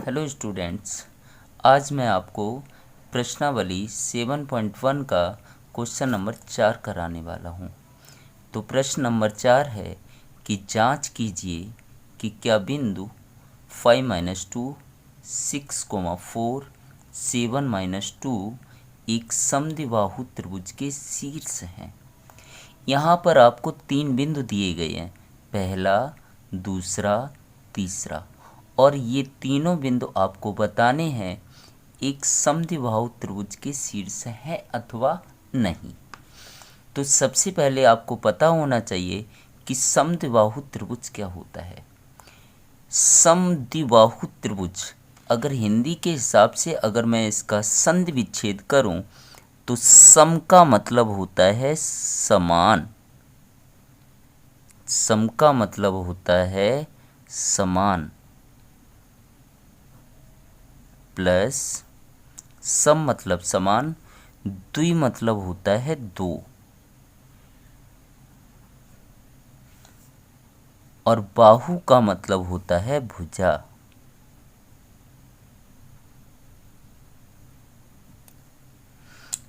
Hello students, आज मैं आपको प्रश्नावली 7.1 का क्वेश्चन नंबर 4 कराने वाला हूं। तो प्रश्न नंबर 4 है कि जांच कीजिए कि क्या बिंदु 5-2, 6,4, 7-2 एक समद्विबाहु त्रिभुज के शीर्ष हैं। यहाँ पर आपको 3 बिंदु दिए गए हैं, पहला, दूसरा, तीसरा, और ये तीनों बिंदु आपको बताने हैं एक समद्विबाहु त्रिभुज के शीर्ष है अथवा नहीं। तो सबसे पहले आपको पता होना चाहिए कि समद्विबाहु त्रिभुज क्या होता है। समद्विबाहु त्रिभुज, अगर हिंदी के हिसाब से अगर मैं इसका संधि विच्छेद करूं तो सम का मतलब होता है समान। सम का मतलब होता है समान, प्लस सम मतलब समान, द्वि मतलब होता है दो, और बाहु का मतलब होता है भुजा।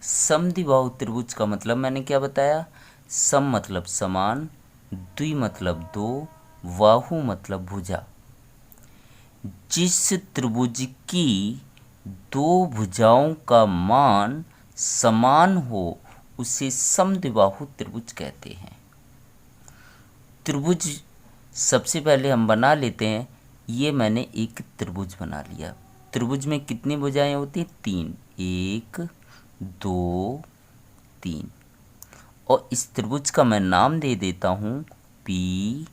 समद्विबाहु त्रिभुज का मतलब मैंने क्या बताया? सम मतलब समान, द्वि मतलब दो, बाहु मतलब भुजा। जिस त्रिभुज की दो भुजाओं का मान समान हो उसे समद्विबाहु त्रिभुज कहते हैं। त्रिभुज सबसे पहले हम बना लेते हैं। ये मैंने एक त्रिभुज बना लिया। त्रिभुज में कितनी भुजाएं होती हैं? 3, 1, 2, 3। और इस त्रिभुज का मैं नाम दे देता हूं PQR।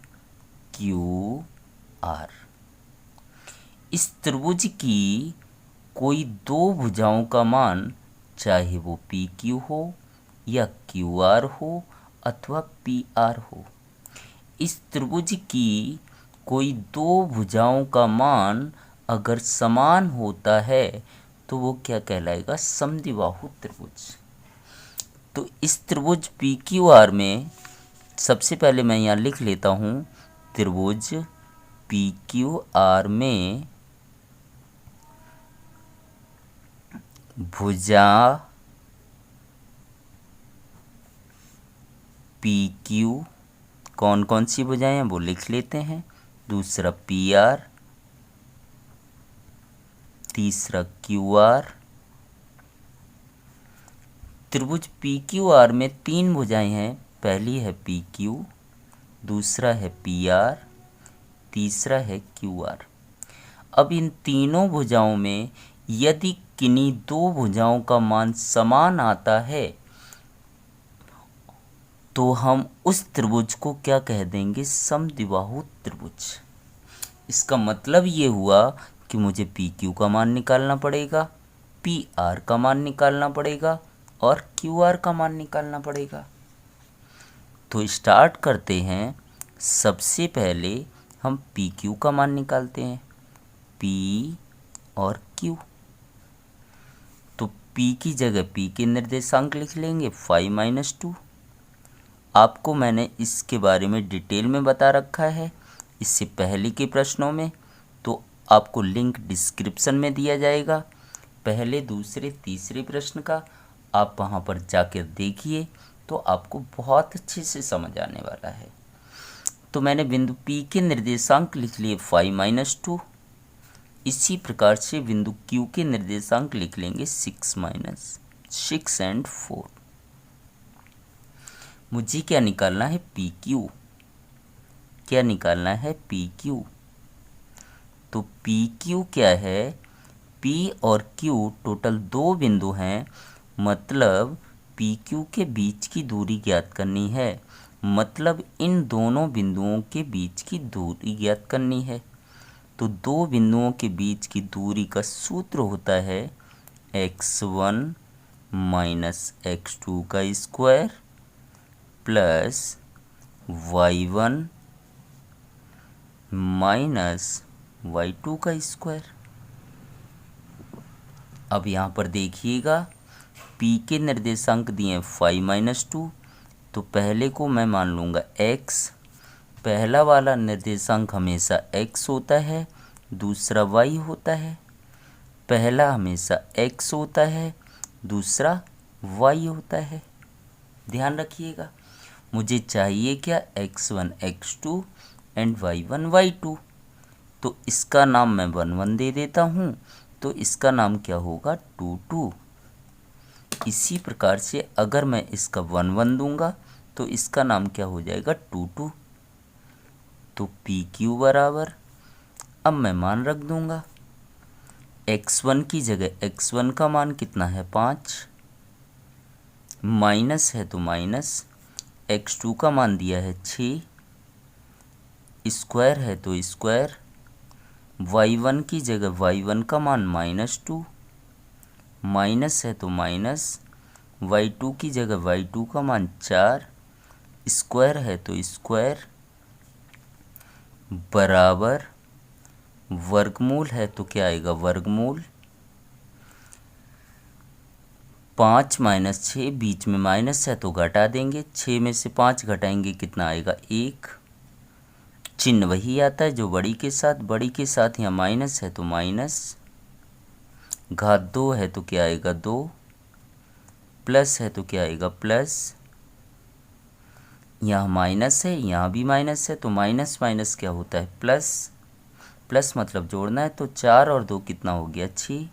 इस त्रिभुज की कोई दो भुजाओं का मान, चाहे वो PQ हो या QR हो अथवा PR हो, इस त्रिभुज की कोई दो भुजाओं का मान अगर समान होता है तो वो क्या कहलाएगा? समद्विबाहु त्रिभुज। तो इस त्रिभुज PQR में सबसे पहले मैं यहाँ लिख लेता हूँ, त्रिभुज PQR में भुजा PQ, कौन कौन सी भुजाएं हैं वो लिख लेते हैं। दूसरा PR, तीसरा QR। त्रिभुज PQR में 3 भुजाएं हैं, पहली है PQ, दूसरा है PR, तीसरा है QR। अब इन तीनों भुजाओं में यदि किन्हीं दो भुजाओं का मान समान आता है तो हम उस त्रिभुज को क्या कह देंगे? समद्विबाहु त्रिभुज। इसका मतलब ये हुआ कि मुझे PQ का मान निकालना पड़ेगा, PR का मान निकालना पड़ेगा और QR का मान निकालना पड़ेगा। तो स्टार्ट करते हैं। सबसे पहले हम PQ का मान निकालते हैं, P और Q। तो P की जगह P के निर्देशांक लिख लेंगे 5-2। आपको मैंने इसके बारे में डिटेल में बता रखा है इससे पहले के प्रश्नों में, तो आपको लिंक डिस्क्रिप्शन में दिया जाएगा पहले, दूसरे, तीसरे प्रश्न का। आप वहाँ पर जाकर देखिए तो आपको बहुत अच्छे से समझ आने वाला है। तो मैंने बिंदु P के निर्देशांक लिख लिए 5-2। इसी प्रकार से बिंदु Q के निर्देशांक लिख लेंगे 6 and 4। मुझे क्या निकालना है? PQ। क्या निकालना है? PQ। तो PQ क्या है? P और Q टोटल दो बिंदु हैं, मतलब PQ के बीच की दूरी ज्ञात करनी है, मतलब इन दोनों बिंदुओं के बीच की दूरी ज्ञात करनी है। तो दो बिंदुओं के बीच की दूरी का सूत्र होता है x1 - x2 का स्क्वायर प्लस y1 - y2 का स्क्वायर। अब यहाँ पर देखिएगा, P के निर्देशांक दिए 5-2, तो पहले को मैं मान लूँगा x। पहला वाला निर्देशांक हमेशा x होता है, दूसरा y होता है। पहला हमेशा x होता है, दूसरा y होता है। ध्यान रखिएगा, मुझे चाहिए क्या, x1 x2 and y1 y2। तो इसका नाम मैं 1 1 दे देता हूँ, तो इसका नाम क्या होगा, 2 2। इसी प्रकार से अगर मैं इसका 1 1 दूंगा तो इसका नाम क्या हो जाएगा, 2 2। तो पी क्यू बराबर, अब मैं मान रख दूंगा, x1 की जगह x1 का मान कितना है, 5, माइनस है तो माइनस, x2 का मान दिया है 6, स्क्वायर है तो स्क्वायर, y1 की जगह y1 का मान -2, माइनस है तो माइनस, y2 की जगह y2 का मान 4, स्क्वायर है तो स्क्वायर, बराबर, वर्गमूल है तो क्या आएगा, वर्गमूल 5 - 6, बीच में माइनस है तो घटा देंगे, 6 में से 5 घटाएंगे कितना आएगा, 1। चिन्ह वही आता है जो बड़ी के साथ यहाँ माइनस है तो माइनस, घात 2 है तो क्या आएगा, 2, प्लस है तो क्या आएगा, प्लस, यहाँ माइनस है यहाँ भी माइनस है तो माइनस माइनस क्या होता है, प्लस, प्लस मतलब जोड़ना है, तो 4 और 2 कितना हो गया, 6।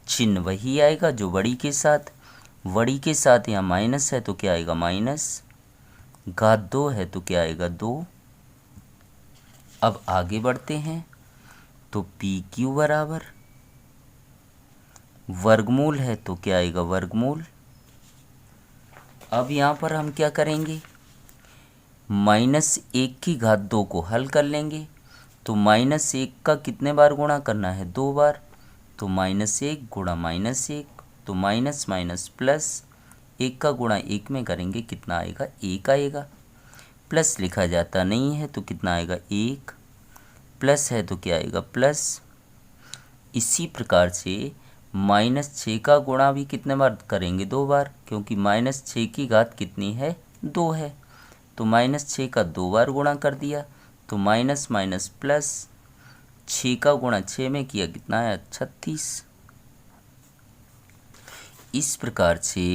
चिन्ह वही आएगा जो बड़ी के साथ यहाँ माइनस है तो क्या आएगा, माइनस, घात 2 है तो क्या आएगा, 2। अब आगे बढ़ते हैं, तो पी क्यू बराबर, वर्गमूल है तो क्या आएगा, वर्गमूल। अब यहाँ पर हम क्या करेंगे, -1 की घात 2 को हल कर लेंगे, तो -1 का कितने बार गुणा करना है, 2 बार, तो -1 गुणा -1, तो माइनस माइनस प्लस, 1 का गुणा 1 में करेंगे कितना आएगा, 1 आएगा। प्लस लिखा जाता नहीं है तो कितना आएगा, 1, प्लस है तो क्या आएगा, प्लस। इसी प्रकार से -6 का गुणा भी कितने बार करेंगे, 2 बार, क्योंकि -6 की घात कितनी है, 2 है, तो -6 का 2 बार गुणा कर दिया, तो माइनस माइनस प्लस, 6 का गुणा 6 में किया कितना आया, 36। इस प्रकार से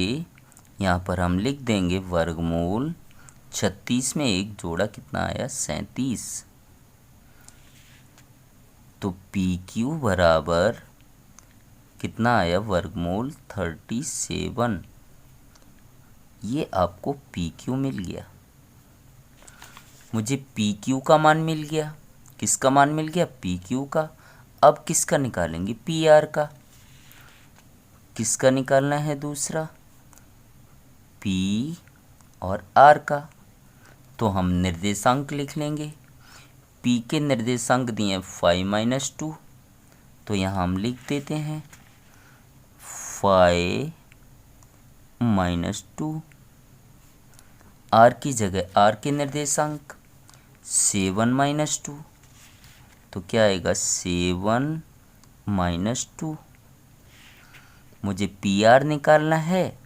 यहाँ पर हम लिख देंगे वर्गमूल 36 में 1 जोड़ा कितना आया, 37। तो पी क्यू बराबर कितना आया, वर्गमूल 37। ये आपको पी क्यू मिल गया। मुझे पी क्यू का मान मिल गया, किसका मान मिल गया, पी क्यू का। अब किसका निकालेंगे, पी आर का। किसका निकालना है, दूसरा, पी और आर का। तो हम निर्देशांक लिख लेंगे, पी के निर्देशांक दिए 5 - 2, तो यहाँ हम लिख देते हैं 5 - 2। आर की जगह आर के निर्देशांक 7 - 2, तो क्या आएगा, 7 - 2। मुझे पी आर निकालना है,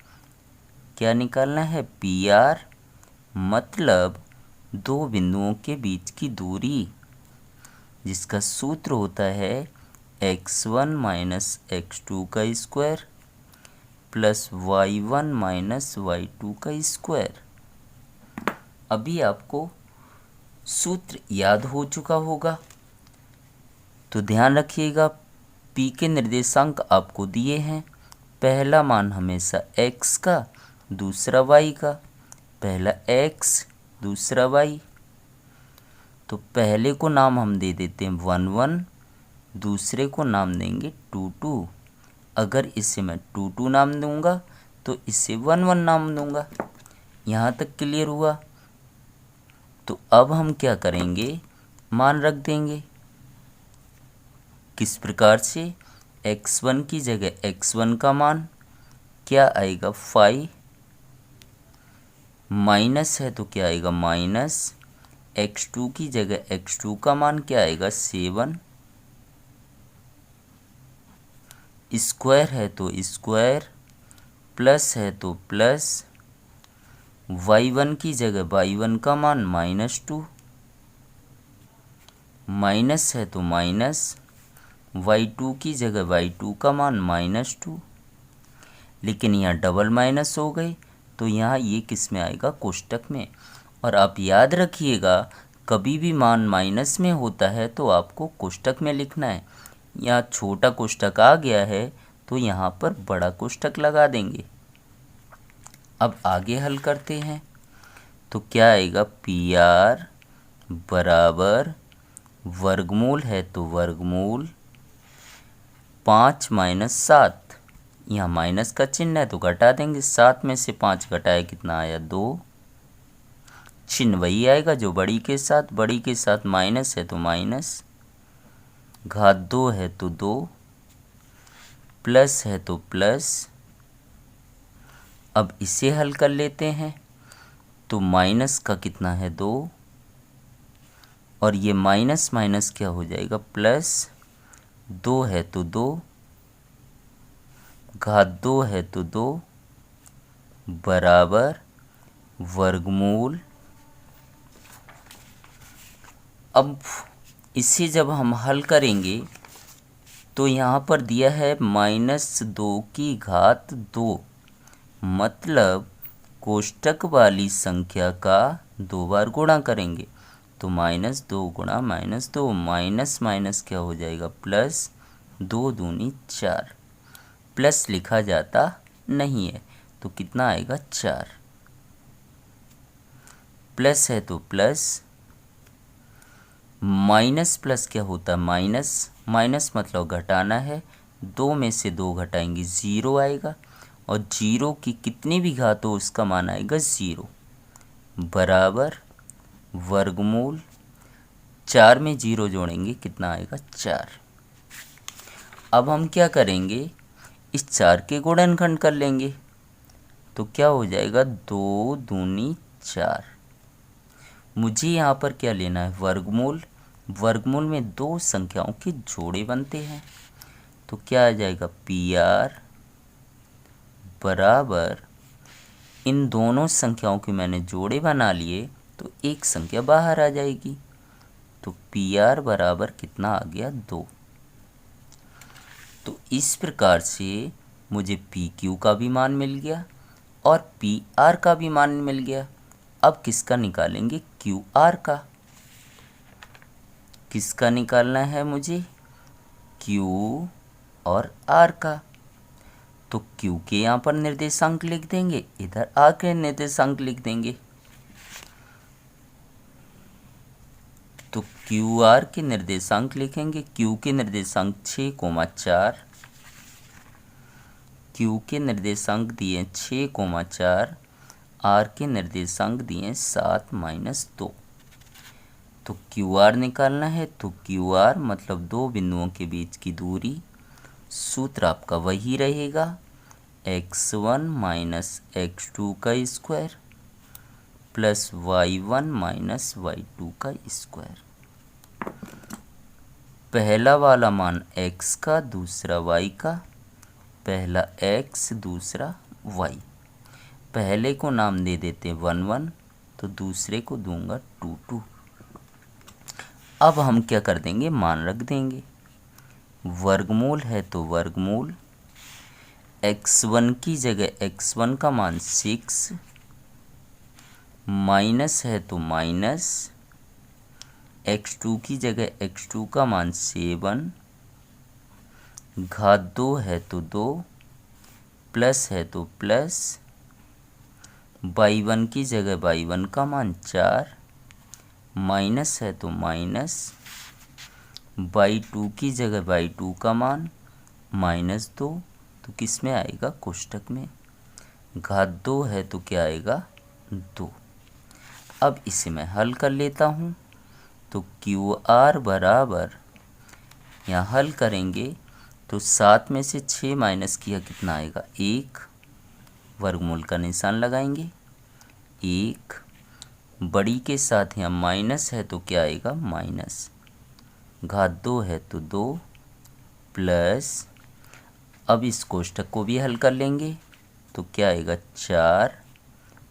क्या निकालना है, पी आर मतलब दो बिंदुओं के बीच की दूरी, जिसका सूत्र होता है x1 - x2 का स्क्वायर प्लस y1 - y2 का स्क्वायर। अभी आपको सूत्र याद हो चुका होगा, तो ध्यान रखिएगा, p के निर्देशांक आपको दिए हैं, पहला मान हमेशा x का, दूसरा y का, पहला x दूसरा y। तो पहले को नाम हम दे देते हैं 1 1, दूसरे को नाम देंगे 2 2। अगर इसे मैं 2 2 नाम दूंगा तो इसे 1 1 नाम दूंगा। यहाँ तक क्लियर हुआ। तो अब हम क्या करेंगे, मान रख देंगे, किस प्रकार से, x1 की जगह x1 का मान क्या आएगा, 5, माइनस है तो क्या आएगा, माइनस, x2 की जगह x2 का मान क्या आएगा, 7, स्क्वायर है तो स्क्वायर, प्लस है तो प्लस, y1 की जगह y1 का मान -2, माइनस है तो माइनस, y2 की जगह y2 का मान -2, लेकिन यहाँ डबल माइनस हो गए तो यहाँ ये किस में आएगा, कोष्टक में। और आप याद रखिएगा, कभी भी मान माइनस में होता है तो आपको कोष्टक में लिखना है। यहाँ छोटा कोष्टक आ गया है तो यहाँ पर बड़ा कोष्टक लगा देंगे। अब आगे हल करते हैं तो क्या आएगा, PR बराबर वर्गमूल है तो वर्गमूल 5 - 7, यहाँ माइनस का चिन्ह है तो घटा देंगे, 7 में से 5 घटाया कितना आया, 2। चिन्ह वही आएगा जो बड़ी के साथ माइनस है तो माइनस, घात 2 है तो 2, प्लस है तो प्लस। अब इसे हल कर लेते हैं तो माइनस का कितना है, 2, और ये माइनस माइनस क्या हो जाएगा, प्लस, 2 है तो 2, घात 2 है तो 2, बराबर वर्गमूल। अब इसे जब हम हल करेंगे तो यहाँ पर दिया है -2 की घात 2, मतलब कोष्टक वाली संख्या का 2 बार गुणा करेंगे तो -2 गुणा -2, माइनस माइनस क्या हो जाएगा, प्लस, 2 दूनी 4, प्लस लिखा जाता नहीं है तो कितना आएगा, 4। प्लस है तो प्लस, माइनस प्लस क्या होता है, माइनस, माइनस मतलब घटाना है, 2 में से 2 घटाएंगे 0 आएगा, और 0 की कितनी भी घात हो उसका मान आएगा 0, बराबर वर्गमूल 4 में 0 जोड़ेंगे कितना आएगा, 4। अब हम क्या करेंगे, इस 4 के गुणनखंड कर लेंगे तो क्या हो जाएगा, 2 दूनी 4। मुझे यहाँ पर क्या लेना है, वर्गमूल। वर्गमूल में 2 संख्याओं के जोड़े बनते हैं तो क्या आ जाएगा, PR बराबर, इन दोनों संख्याओं के मैंने जोड़े बना लिए तो एक संख्या बाहर आ जाएगी, तो PR बराबर कितना आ गया, 2। तो इस प्रकार से मुझे PQ का भी मान मिल गया और PR का भी मान मिल गया। अब किसका निकालेंगे, QR का। किसका निकालना है मुझे, Q और R का। तो Q के यहाँ पर निर्देशांक लिख देंगे, इधर R के निर्देशांक लिख देंगे। तो QR के निर्देशांक लिखेंगे, Q के निर्देशांक 6,4, Q के निर्देशांक दिए 6,4, R के निर्देशांक दिए 7 - 2। तो QR निकालना है तो QR मतलब 2 बिंदुओं के बीच की दूरी, सूत्र आपका वही रहेगा, x1 - x2 का स्क्वायर प्लस y1 - y2 का स्क्वायर। पहला वाला मान x का, दूसरा y का, पहला x दूसरा y। पहले को नाम दे देते हैं 1 1, तो दूसरे को दूंगा 2 2। अब हम क्या कर देंगे, मान रख देंगे। वर्गमूल है तो वर्गमूल, x1 की जगह x1 का मान 6, माइनस है तो माइनस, x2 की जगह x2 का मान 7, घात 2 है तो 2, प्लस है तो प्लस, y1 की जगह y1 का मान 4, माइनस है तो माइनस, y2 की जगह y2 का मान -2, तो किस में आएगा, कोष्टक में। घात 2 है तो क्या आएगा, 2। अब इसे मैं हल कर लेता हूँ तो QR बराबर, यहाँ हल करेंगे तो 7 में से 6 माइनस किया कितना आएगा, 1, वर्गमूल का निशान लगाएंगे, 1, बड़ी के साथ यहाँ माइनस है तो क्या आएगा, माइनस, घात 2 है तो 2, प्लस, अब इस कोष्टक को भी हल कर लेंगे तो क्या आएगा, 4,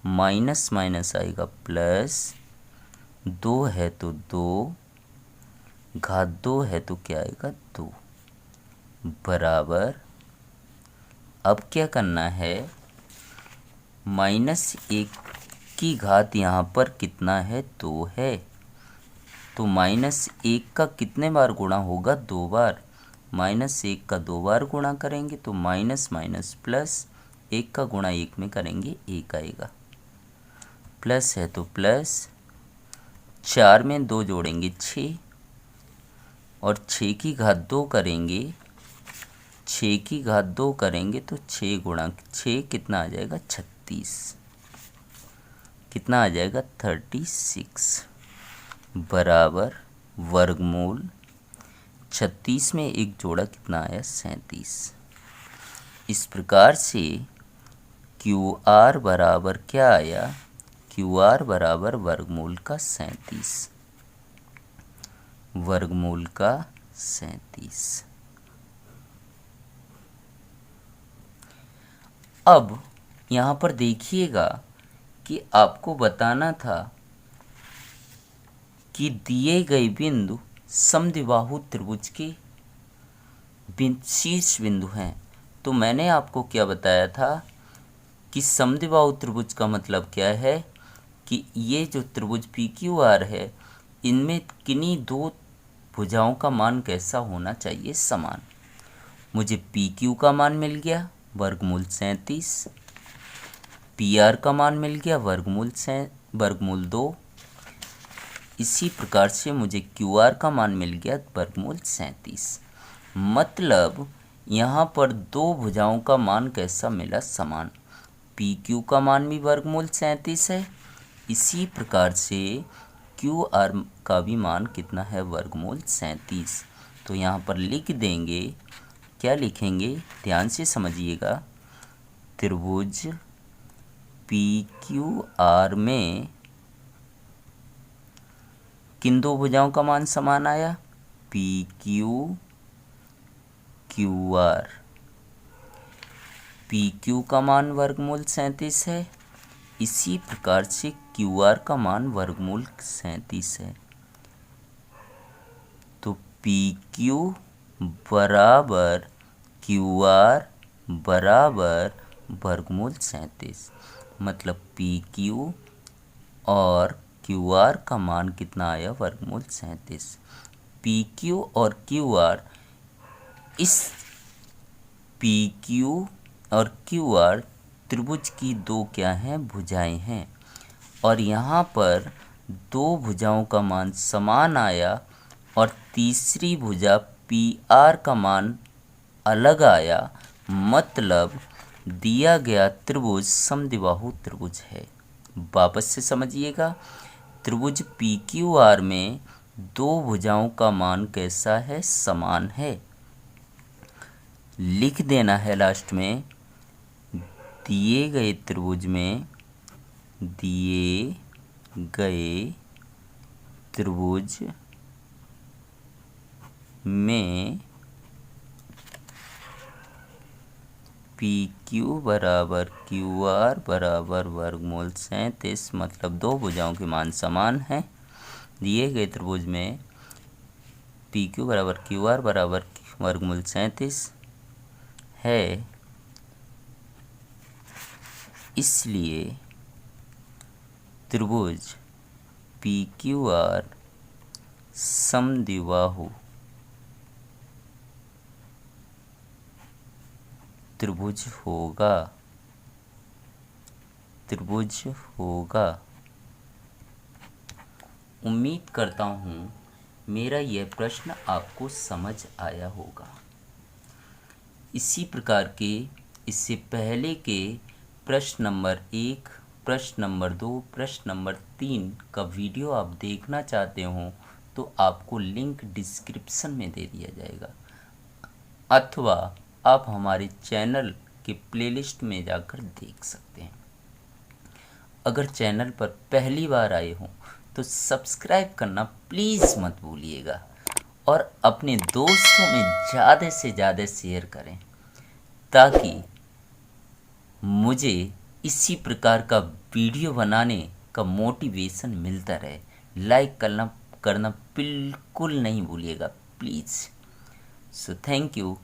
माइनस माइनस आएगा प्लस, 2 है तो 2, घात 2 है तो क्या आएगा 2 बराबर। अब क्या करना है, -1 की घात यहाँ पर कितना है 2 है, तो -1 का कितने बार गुणा होगा 2 बार। -1 का 2 बार गुणा करेंगे तो माइनस माइनस प्लस, 1 का गुणा 1 में करेंगे 1 आएगा, प्लस है तो प्लस, 4 में 2 जोड़ेंगे 6 और 6 की घात 2 करेंगे, 6 की घात 2 करेंगे तो 6 गुणा 6 कितना आ जाएगा 36, कितना आ जाएगा 36 बराबर वर्गमूल 36 में 1 जोड़ा कितना आया 37। इस प्रकार से क्यू आर बराबर क्या आया, क्यू आर बराबर वर्गमूल का 37, वर्गमूल का 37। अब यहाँ पर देखिएगा कि आपको बताना था कि दिए गए बिंदु समद्विबाहु त्रिभुज के शीर्ष बिंदु हैं। तो मैंने आपको क्या बताया था कि समद्विबाहु त्रिभुज का मतलब क्या है कि ये जो त्रिभुज पी क्यू आर है, इनमें किन्हीं दो भुजाओं का मान कैसा होना चाहिए, समान। मुझे पी क्यू का मान मिल गया वर्गमूल 37, पी आर का मान मिल गया वर्गमूल 2, इसी प्रकार से मुझे क्यू आर का मान मिल गया वर्गमूल 37। मतलब यहाँ पर दो भुजाओं का मान कैसा मिला, समान। पी क्यू का मान भी वर्गमूल 37 है, इसी प्रकार से क्यू आर का भी मान कितना है, वर्गमूल 37। तो यहाँ पर लिख देंगे, क्या लिखेंगे, ध्यान से समझिएगा। त्रिभुज पी क्यू आर में किन दो भुजाओं का मान समान आया, P Q Q R. P Q का मान वर्गमूल 37 है, इसी प्रकार से क्यू आर का मान वर्गमूल 37 है। तो पी क्यू बराबर क्यू आर बराबर वर्गमूल 37। मतलब पी क्यू और क्यू आर का मान कितना आया, वर्गमूल 37। पी क्यू और क्यू आर, इस पी क्यू और क्यू आर त्रिभुज की दो क्या हैं, भुजाएं हैं। और यहाँ पर दो भुजाओं का मान समान आया और तीसरी भुजा पी आर का मान अलग आया। मतलब दिया गया त्रिभुज समद्विबाहु त्रिभुज है। वापस से समझिएगा, त्रिभुज पी क्यू आर में दो भुजाओं का मान कैसा है, समान है। लिख देना है लास्ट में, दिए गए त्रिभुज में, दिए गए त्रिभुज में पी क्यू बराबर क्यू आर बराबर वर्गमूल 37। मतलब दो भुजाओं के मान समान हैं। दिए गए त्रिभुज में पी क्यू बराबर क्यू आर बराबर वर्गमूल 37 है, इसलिए त्रिभुज पी क्यू आर समद्विबाहु त्रिभुज होगा, त्रिभुज होगा। उम्मीद करता हूँ मेरा यह प्रश्न आपको समझ आया होगा। इसी प्रकार के इससे पहले के प्रश्न नंबर 1, प्रश्न नंबर 2, प्रश्न नंबर 3 का वीडियो आप देखना चाहते हो तो आपको लिंक डिस्क्रिप्शन में दे दिया जाएगा, अथवा आप हमारे चैनल के प्लेलिस्ट में जाकर देख सकते हैं। अगर चैनल पर पहली बार आए हो तो सब्सक्राइब करना प्लीज़ मत भूलिएगा और अपने दोस्तों में ज़्यादा से ज़्यादा शेयर करें, ताकि मुझे इसी प्रकार का वीडियो बनाने का मोटिवेशन मिलता रहे। लाइक करना करना बिल्कुल नहीं भूलिएगा प्लीज़। So thank you.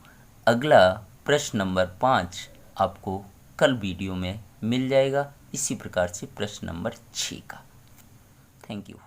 अगला प्रश्न नंबर 5 आपको कल वीडियो में मिल जाएगा, इसी प्रकार से प्रश्न नंबर 6 का। Thank you.